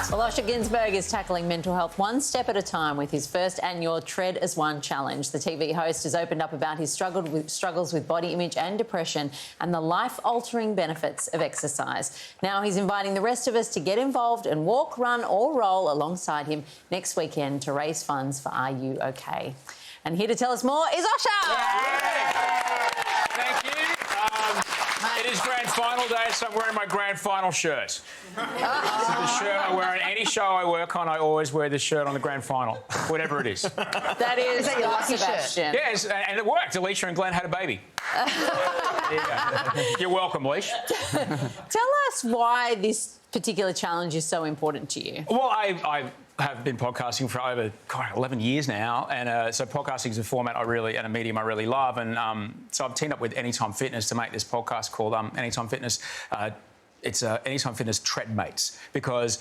Well, Osher Günsberg is tackling mental health one step at a time with his first annual Tread as One challenge. The TV host has opened up about his struggles with body image and depression and the life-altering benefits of exercise. Now he's inviting the rest of us to get involved and walk, run or roll alongside him next weekend to raise funds for Are You OK? And here to tell us more is Osher! Yeah. Thank you. It is grand final day, so I'm wearing my grand final shirt. This is the shirt I wear on any show I work on. I always wear this shirt on the grand final, whatever it is. That is your lucky Sebastian. Yes, and it worked. Alicia and Glenn had a baby. You're welcome, Leash. Tell us why this particular challenge is so important to you. Well, I have been podcasting for over 11 years now, and so podcasting is a format and a medium I really love, and so I've teamed up with Anytime Fitness to make this podcast called Anytime Fitness. It's Anytime Fitness Tread Mates, because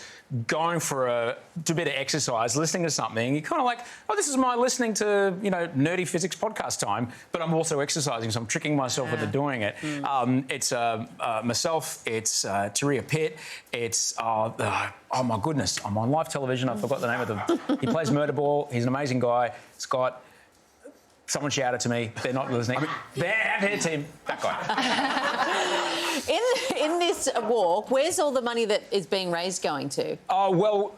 going for a bit of exercise, listening to something, you're kind of like, oh, this is my listening to, nerdy physics podcast time, but I'm also exercising, so I'm tricking myself into doing it. It's myself, it's Taria Pitt, it's, oh my goodness, I'm on live television, I forgot the name of them. He plays Murderball, he's an amazing guy, Scott. Someone shouted to me, they're not listening. They're here, team, that guy. In this walk, where's all the money that is being raised going to? Oh, well,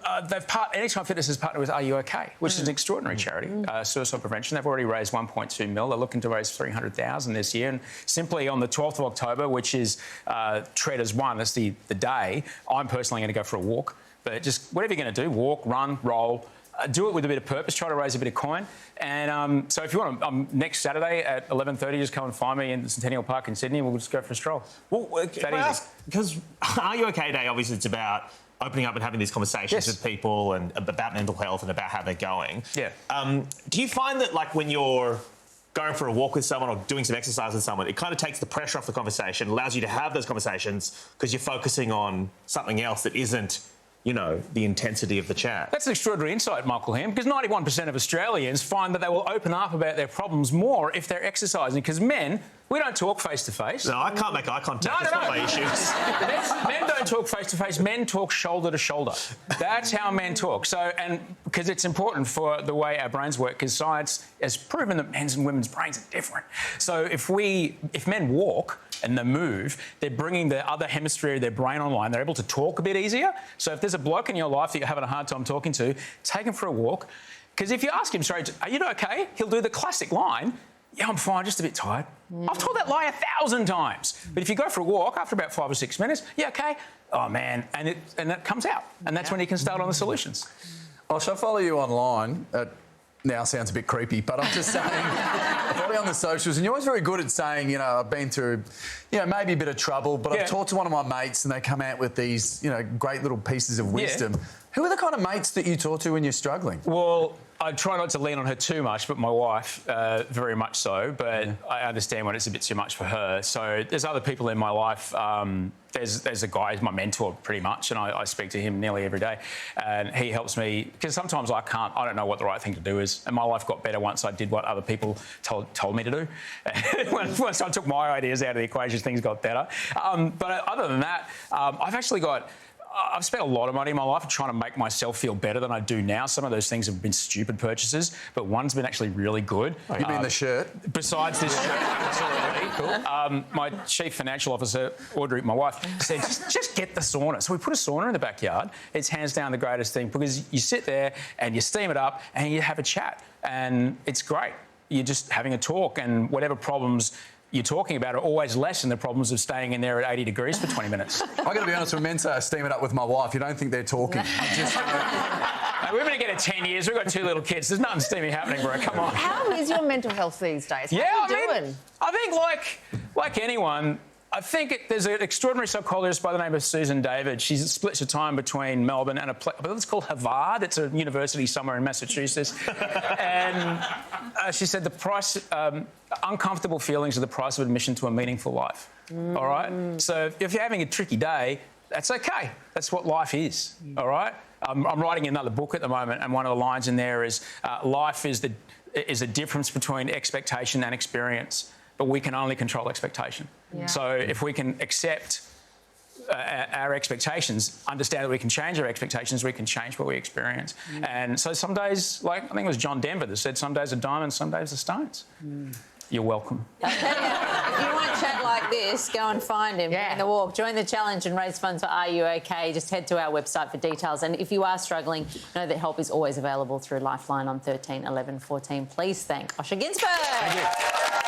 Anytime Fitness has partnered with Are You OK? Which is an extraordinary charity, suicide prevention. They've already raised 1.2 mil. They're looking to raise 300,000 this year. And simply on the 12th of October, which is Tread as One, that's the day, I'm personally going to go for a walk. But just whatever you're going to do, walk, run, roll, do it with a bit of purpose, try to raise a bit of coin. And so if you want, next Saturday at 11:30, just come and find me in the Centennial Park in Sydney and we'll just go for a stroll. Well, because Are You OK Day, obviously, it's about opening up and having these conversations with people and about mental health and about how they're going. Yeah. Do you find that, like, when you're going for a walk with someone or doing some exercise with someone, it kind of takes the pressure off the conversation, allows you to have those conversations because you're focusing on something else that isn't, the intensity of the chat? That's an extraordinary insight, Michael Ham, because 91% of Australians find that they will open up about their problems more if they're exercising, because men, we don't talk face-to-face. No, I can't make eye contact. That's not my issues. Men don't talk face-to-face. Men talk shoulder-to-shoulder. That's how men talk. So, and because it's important for the way our brains work, because science has proven that men's and women's brains are different. So if men walk and they move, they're bringing the other hemisphere of their brain online. They're able to talk a bit easier. So if there's a bloke in your life that you're having a hard time talking to, take him for a walk. Because if you ask him straight, are you okay? He'll do the classic line, yeah, I'm fine, just a bit tired. I've told that lie 1,000 times. But if you go for a walk, after about 5 or 6 minutes, yeah, okay? Oh, man, and it comes out. And that's when you can start on the solutions. I shall follow you online. Now sounds a bit creepy, but I'm just saying, probably on the socials, and you're always very good at saying, I've been through, maybe a bit of trouble, but I've talked to one of my mates and they come out with these, great little pieces of wisdom. Who are the kind of mates that you talk to when you're struggling? Well, I try not to lean on her too much, but my wife, very much so. But I understand when it's a bit too much for her. So there's other people in my life. There's a guy who's my mentor pretty much, and I speak to him nearly every day. And he helps me, because sometimes I don't know what the right thing to do is. And my life got better once I did what other people told me to do. Once I took my ideas out of the equation, things got better. But other than that, I've spent a lot of money in my life trying to make myself feel better than I do now. Some of those things have been stupid purchases, but one's been actually really good. You mean the shirt? Besides this shirt, absolutely. Cool. My chief financial officer, Audrey, my wife, said, just get the sauna. So we put a sauna in the backyard. It's hands down the greatest thing, because you sit there and you steam it up and you have a chat, and it's great. You're just having a talk, and whatever problems you're talking about are always less than the problems of staying in there at 80 degrees for 20 minutes. I've got to be honest, when men say I steam it up with my wife, you don't think they're talking. We've been together 10 years. We've got 2 little kids. There's nothing steamy happening, bro. Come on. How is your mental health these days? How are you doing? I think like anyone, I think there's an extraordinary psychologist by the name of Susan David. She splits her time between Melbourne and it's called Harvard. It's a university somewhere in Massachusetts. And she said uncomfortable feelings are the price of admission to a meaningful life. All right? So if you're having a tricky day, that's okay. That's what life is. All right? I'm writing another book at the moment, and one of the lines in there is life is a difference between expectation and experience, but we can only control expectation. Yeah. So if we can accept our expectations, understand that we can change our expectations, we can change what we experience. And so some days, like I think it was John Denver that said, some days are diamonds, some days are stones. You're welcome. If you want to chat like this, go and find him in the walk. Join the challenge and raise funds for Are You OK? Just head to our website for details. And if you are struggling, know that help is always available through Lifeline on 13 11 14. Please thank Osher Günsberg. Thank you.